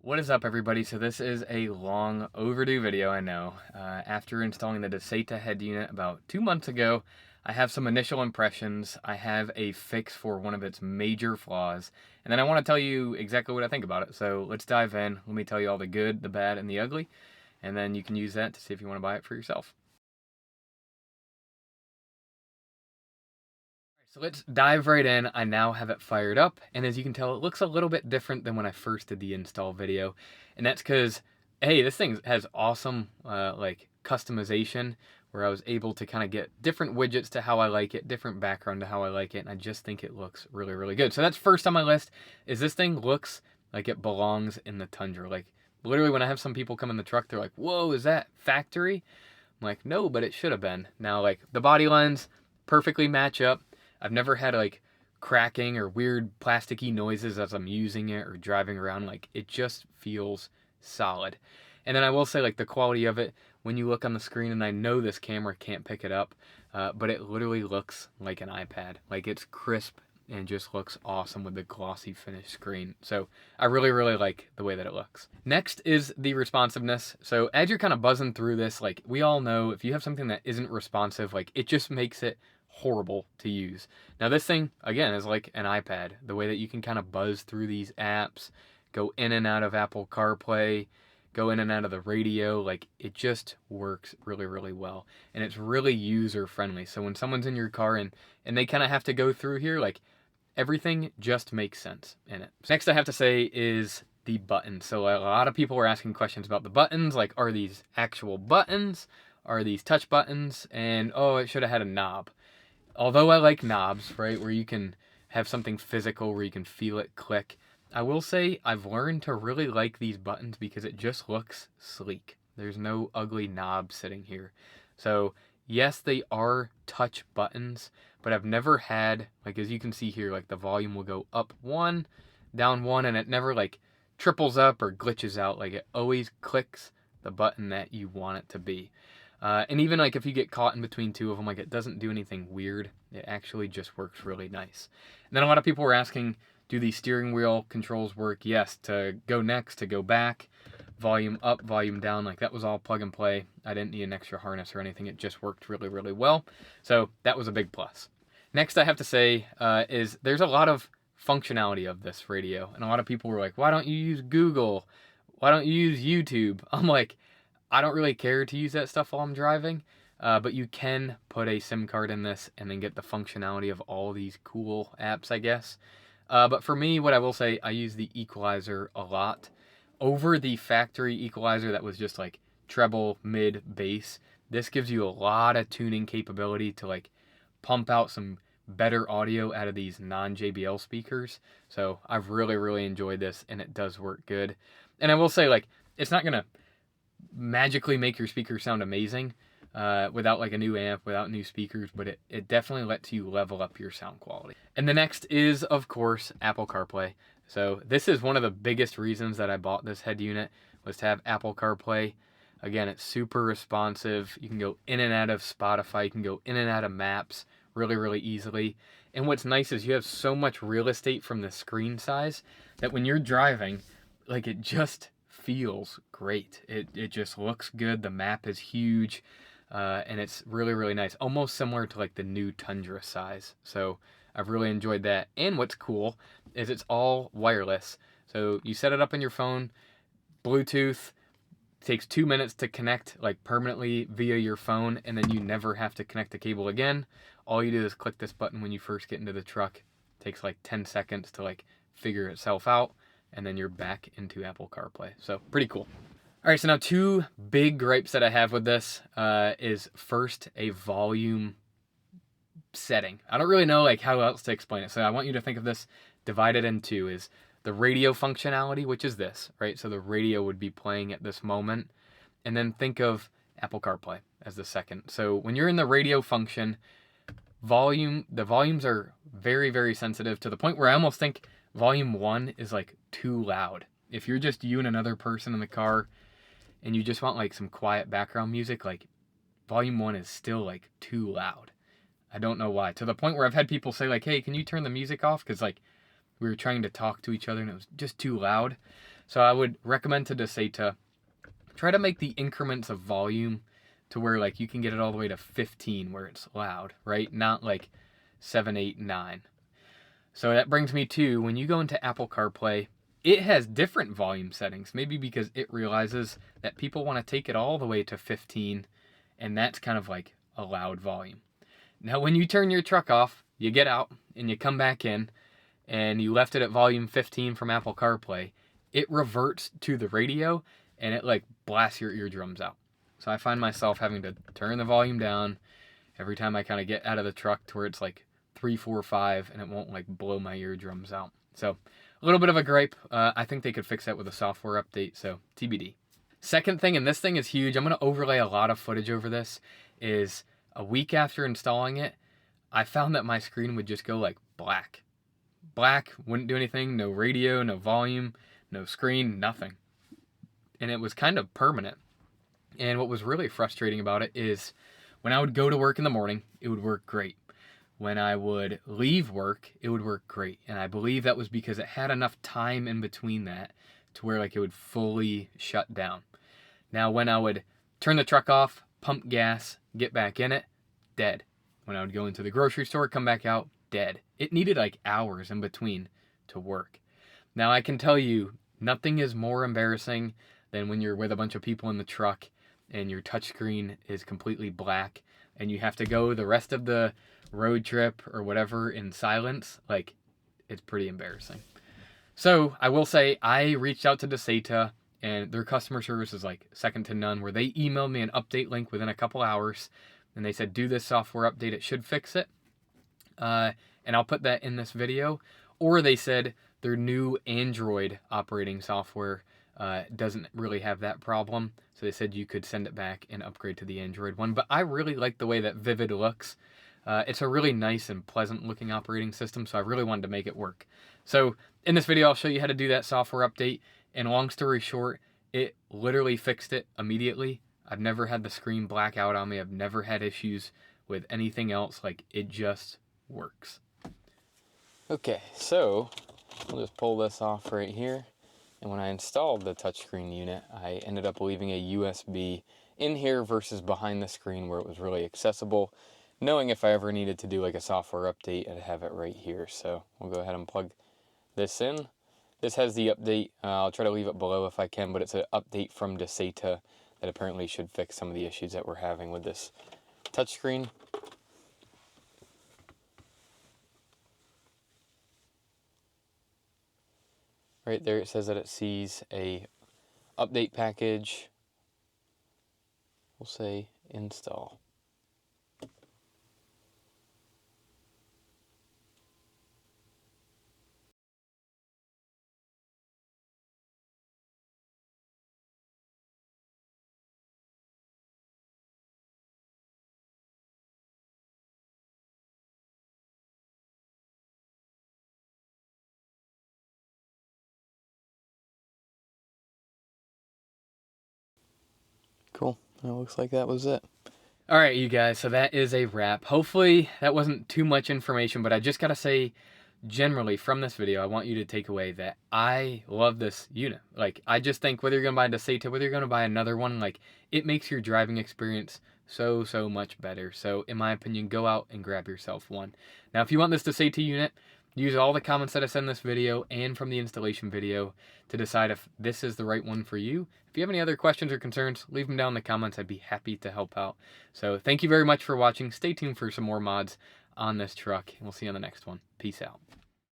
What is up, everybody? So this is a long overdue video, I know. After installing the Dasaita head unit about 2 months ago, I have some initial impressions. I have a fix for one of its major flaws, and then I want to tell you exactly what I think about it. So let's dive in. Let me tell you all the good, the bad, and the ugly, and then you can use that to see if you want to buy it for yourself. So let's dive right in. I now have it fired up, and as you can tell, it looks a little bit different than when I first did the install video, and that's because, hey, this thing has awesome like customization, where I was able to kind of get different widgets to how I like it, different background to how I like it, and I just think it looks really, really good. So that's first on my list, is this thing looks like it belongs in the Tundra. Like, literally when I have some people come in the truck, they're like, whoa, is that factory? I'm like, no, but it should have been. Now, like, the body lines perfectly match up. I've never had like cracking or weird plasticky noises as I'm using it or driving around. Like, it just feels solid. And then I will say, like, the quality of it, when you look on the screen, and I know this camera can't pick it up, but it literally looks like an iPad. Like, it's crisp and just looks awesome with the glossy finished screen. So I really, really like the way that it looks. Next is the responsiveness. So as you're kind of buzzing through this, like, we all know if you have something that isn't responsive, like, it just makes it horrible to use. Now this thing, again, is like an iPad. The way that you can kind of buzz through these apps, go in and out of Apple CarPlay, go in and out of the radio, like, it just works really, really well. And it's really user friendly. So when someone's in your car and they kind of have to go through here, like, everything just makes sense in it. Next I have to say is the buttons. So a lot of people were asking questions about the buttons, like, are these actual buttons? Are these touch buttons? And, oh, it should have had a knob. Although I like knobs, right, where you can have something physical, where you can feel it click, I will say I've learned to really like these buttons because it just looks sleek. There's no ugly knob sitting here. So yes, they are touch buttons, but I've never had, like, as you can see here, like, the volume will go up one, down one, and it never like triples up or glitches out. Like, it always clicks the button that you want it to be. And even like if you get caught in between two of them, like, it doesn't do anything weird. It actually just works really nice. And then a lot of people were asking, do the steering wheel controls work? Yes, to go next, to go back, volume up, volume down, like, that was all plug and play. I didn't need an extra harness or anything. It just worked really, really well. So that was a big plus. Next I have to say is there's a lot of functionality of this radio. And a lot of people were like, why don't you use Google? Why don't you use YouTube? I'm like, I don't really care to use that stuff while I'm driving, but you can put a SIM card in this and then get the functionality of all these cool apps, I guess. But for me, what I will say, I use the equalizer a lot. Over the factory equalizer that was just like treble, mid, bass, this gives you a lot of tuning capability to, like, pump out some better audio out of these non-JBL speakers. So I've really, really enjoyed this, and it does work good. And I will say, like, it's not going to magically make your speakers sound amazing without like a new amp, without new speakers, but it definitely lets you level up your sound quality. And the next is, of course, Apple CarPlay. So this is one of the biggest reasons that I bought this head unit, was to have Apple CarPlay. Again, it's super responsive. You can go in and out of Spotify. You can go in and out of maps really, really easily. And what's nice is you have so much real estate from the screen size that when you're driving, like, it just feels great. It just looks good. The map is huge, and it's really, really nice. Almost similar to like the new Tundra size. So I've really enjoyed that. And what's cool is it's all wireless. So you set it up on your phone, Bluetooth. Takes 2 minutes to connect, like, permanently via your phone, and then you never have to connect the cable again. All you do is click this button when you first get into the truck. It takes like 10 seconds to like figure itself out, and then you're back into Apple CarPlay. So pretty cool. All right, so now two big gripes that I have with this is first a volume setting. I don't really know like how else to explain it. So I want you to think of this divided in two. Is the radio functionality, which is this, right? So the radio would be playing at this moment. And then think of Apple CarPlay as the second. So when you're in the radio function, the volumes are very, very sensitive, to the point where I almost think volume 1 is like too loud. If you're just you and another person in the car and you just want like some quiet background music, like, volume 1 is still like too loud. I don't know why. To the point where I've had people say, like, hey, can you turn the music off? Because, like, we were trying to talk to each other and it was just too loud. So I would recommend to Dasaita, try to make the increments of volume to where like you can get it all the way to 15 where it's loud, right? Not like 7, 8, 9. So that brings me to, when you go into Apple CarPlay, it has different volume settings, maybe because it realizes that people want to take it all the way to 15, and that's kind of like a loud volume. Now, when you turn your truck off, you get out and you come back in, and you left it at volume 15 from Apple CarPlay, it reverts to the radio, and it like blasts your eardrums out. So I find myself having to turn the volume down every time I kind of get out of the truck to where it's like 3, 4, 5, and it won't like blow my eardrums out. So a little bit of a gripe. I think they could fix that with a software update, so TBD. Second thing, and this thing is huge, I'm going to overlay a lot of footage over this, is a week after installing it, I found that my screen would just go like black. Black, wouldn't do anything, no radio, no volume, no screen, nothing. And it was kind of permanent. And what was really frustrating about it is when I would go to work in the morning, it would work great. When I would leave work, it would work great. And I believe that was because it had enough time in between that to where like it would fully shut down. Now, when I would turn the truck off, pump gas, get back in it, dead. When I would go into the grocery store, come back out, dead. It needed like hours in between to work. Now, I can tell you, nothing is more embarrassing than when you're with a bunch of people in the truck and your touchscreen is completely black and you have to go the rest of the road trip or whatever in silence. Like, it's pretty embarrassing. So I will say, I reached out to Dasaita, and their customer service is like second to none, where they emailed me an update link within a couple hours, and they said, do this software update, it should fix it. And I'll put that in this video. Or they said their new Android operating software doesn't really have that problem. So they said you could send it back and upgrade to the Android one. But I really like the way that Vivid looks. It's a really nice and pleasant looking operating system, so I really wanted to make it work. So in this video, I'll show you how to do that software update. And long story short, it literally fixed it immediately. I've never had the screen black out on me. I've never had issues with anything else. Like, it just works. Okay, so we'll just pull this off right here. And when I installed the touchscreen unit, I ended up leaving a USB in here versus behind the screen where it was really accessible, knowing if I ever needed to do like a software update, I'd have it right here. So we'll go ahead and plug this in. This has the update. I'll try to leave it below if I can, but it's an update from Dasaita that apparently should fix some of the issues that we're having with this touchscreen. Right there it says that it sees a update package. We'll say install. Cool. It looks like that was it. All right, you guys, so that is a wrap. Hopefully that wasn't too much information, but I just gotta say, generally from this video, I want you to take away that I love this unit. Like, I just think whether you're gonna buy a Dasaita, whether you're gonna buy another one, like, it makes your driving experience so much better. So in my opinion, go out and grab yourself one. Now, if you want this Dasaita unit, use all the comments that I said in this video and from the installation video to decide if this is the right one for you. If you have any other questions or concerns, leave them down in the comments. I'd be happy to help out. So thank you very much for watching. Stay tuned for some more mods on this truck, and we'll see you on the next one. Peace out.